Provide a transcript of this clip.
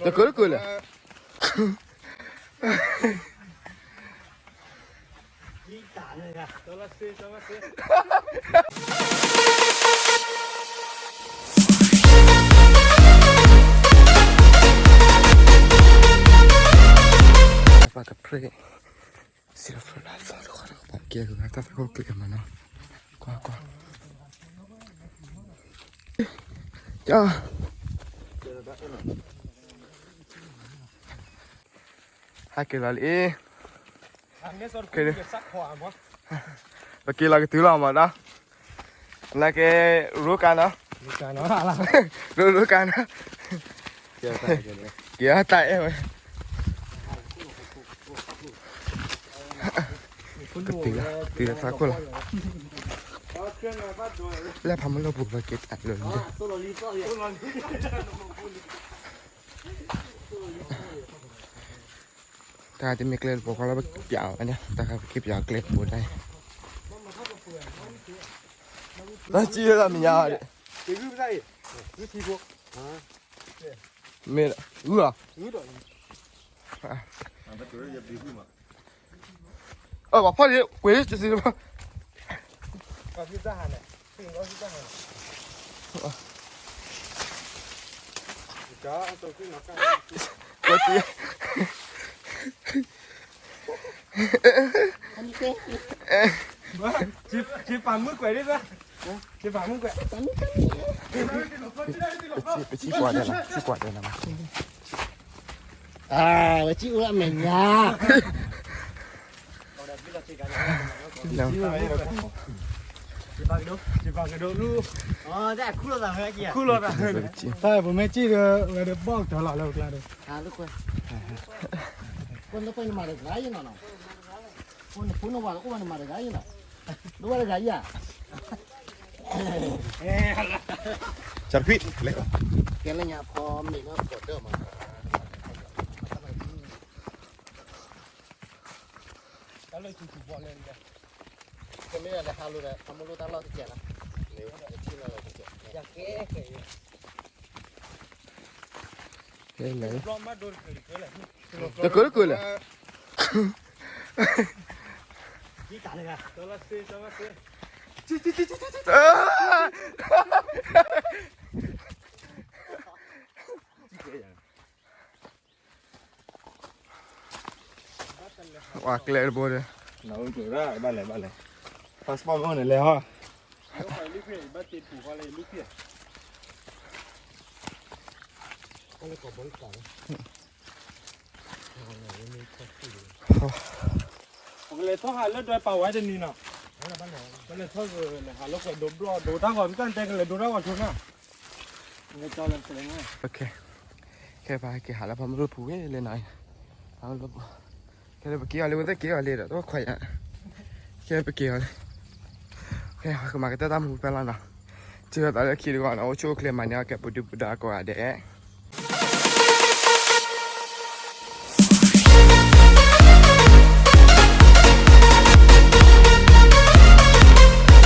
จะเกิดอะไรเลยฝากกับเพลงศิลปินหลายคนทุกคนผมเกี่ยวกับการฟังเพลงมันเนาะกว่าจ้าฮักเกลัลเอเมื่อกี้เราก็ถือเรามาแล้วแล้วก็รู้กันเนาะรู้กันนะเกี่ยวตายเว้ยตีละสักคนละแล้วพอมันเราบุกไปเก็ตอัดเลยถ้าจะมีเกล็ดบอกเราไปยาวอันเนี้ยแต่ครับคลิปยาวเกล็ดหมดได้แล้วจีเราไม่ยาวเลยไม่ละบอกพ่อดิเว้ยจะซื้อมาก็ซื้อทหารเลยซื้อก็ซื้อทหารจ้าตัวขึ้นหนักกันก็ตีอันนี้จีบปานมือแกว่ได้ไหมจีบปานมือแกว่ไปชี้กวาดได้ละชี้กวาดได้ละมั้งไปชี้ว่าเหม็นยาแล้วจีบกันดูลูกอ๋อแต่คู่เราเหรอเกี่ยคู่เราใช่ผมไม่จี้เลยบอกเธอหล่อเลยกลายเลยลูกคนต้องไปมาเลยไงยังไงคนว่าก็มันมาเลยไงยังไงรู้ว่าอะไรอ่ะจัดพิษเล็กแกเลยเนี่ยพอมีก็กดเดิมมาแล้วเลยจู่ๆบอลเลยเนี่ยก็ไม่ได้เลยฮารุเลยทำมารู้ตั้งรอบที่เจ็ดละเดี๋ยวที่เราจะเจ็ดอยากเก๋เฮ้ยไหนรอบมาโดนเกิดเลยจะเกิดอะไรเลยยี่กันเลยค่ะตัวละสิว่าเกลือบ่เลยเราจุดได้บ้านเลยพาสปอร์ตมันเลยฮะไปลูกเพี้ยบ้านติดผูกอะไรลูกเพี้ยก็เลยกดบริการผมเลยทอดหาเลือดด้วยเปล่าไว้จะนี่เนาะก็เลยทอดเลยหาลูกไปดมรอดูทั้งก่อนกันแต่กันเลยดูทั้งก่อนชนนะเนี่ยจอเลยเป็นไงโอเคแค่ไปแค่หาแล้วพอมารู้ผูกเลยหน่อยเอาลูกแค่ไปเกี่ยวเลยว่าจะเกี่ยวอะไรเดี๋ยวต้องคอยอ่ะแค่ไปเกี่ยวเลยโอเคคือมาก็จะตามหูไปแล้วนะเจอตอนแรกคิดก่อนเอาโชว์เคลมมันเนี่ยแกปุดปุดดากว่าเด็ก